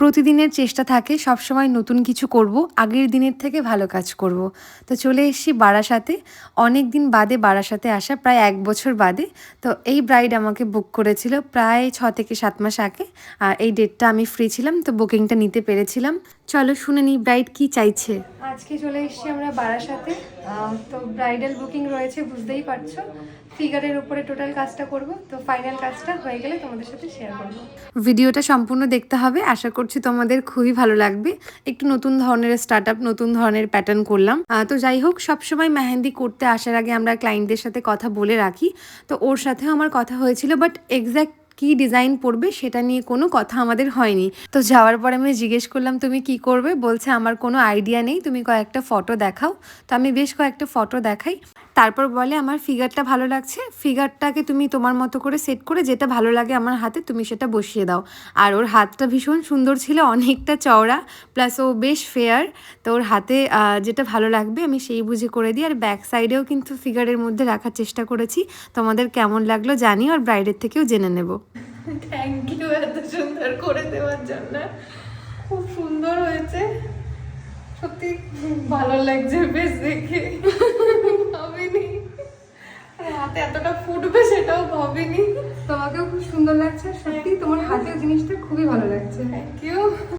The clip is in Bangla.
প্রতিদিনের চেষ্টা থাকে সবসময় নতুন কিছু করব, আগের দিনের থেকে ভালো কাজ করব। তো চলে এসেছি বারাসাতে, অনেক দিন বাদে বারাসাতে আসা, প্রায় 1 বছর বাদে। তো এই ব্রাইড আমাকে বুক করেছিল প্রায় 6 থেকে 7 মাস আগে। আর এই ডেটটা আমি ফ্রি ছিলাম, তো বুকিংটা নিতে পেরেছিলাম। চলো শুনে নিই ব্রাইড কি চাইছে। আজকে চলে এসেছি আমরা বারাসাতে। তো ব্রাইডাল বুকিং রয়েছে, বুঝতেই পারছো। ফিগারের উপরে টোটাল কাজটা করব, তো ফাইনাল কাজটা হয়ে গেলে তোমাদের সাথে শেয়ার করব। ভিডিওটা সম্পূর্ণ দেখতে হবে, আশা করছি তোমাদের খুবই ভালো লাগবে। একটু নতুন ধরনের স্টার্ট আপ, নতুন ধরনের প্যাটার্ন করলাম। তো যাই হোক, সবসময় মেহেন্দি করতে আসার আগে আমরা ক্লায়েন্টদের সাথে কথা বলে রাখি। তো ওর সাথেও আমার কথা হয়েছিল, বাট এক্স্যাক্ট কি ডিজাইন পড়বে সেটা নিয়ে কোনো কথা আমাদের হয়নি। তো যাওয়ার পরে আমি জিজ্ঞেস করলাম তুমি কি করবে, বলছে আমার কোনো আইডিয়া নেই, তুমি কয়েকটা ফটো দেখাও। তো আমি বেশ কয়েকটা ফটো দেখাই, তারপর বলে আমার ফিগারটা ভালো লাগছে, ফিগারটাকে তুমি তোমার মতো করে সেট করে যেটা ভালো লাগে আমার হাতে তুমি সেটা বসিয়ে দাও। আর ওর হাতটা ভীষণ সুন্দর ছিল, অনেকটা চওড়া, প্লাস ও বেশ ফেয়ার। তো ওর হাতে যেটা ভালো লাগবে আমি সেই বুঝে করে দিই। আর ব্যাক সাইডেও কিন্তু ফিগারের মধ্যে রাখার চেষ্টা করেছি। তোমাদের কেমন লাগলো জানি, আর ব্রাইডের থেকেও জেনে নেব। থ্যাংক ইউ এত সুন্দর করে দেওয়ার জন্য, খুব সুন্দর হয়েছে, সত্যি ভালো লাগছে বেশ দেখে। ভাবিনি হাতে এতটা ফুটবে, সেটাও ভাবিনি। তোমাকেও খুব সুন্দর লাগছে, সত্যি তোমার হাতের জিনিসটা খুবই ভালো লাগছে। Thank you.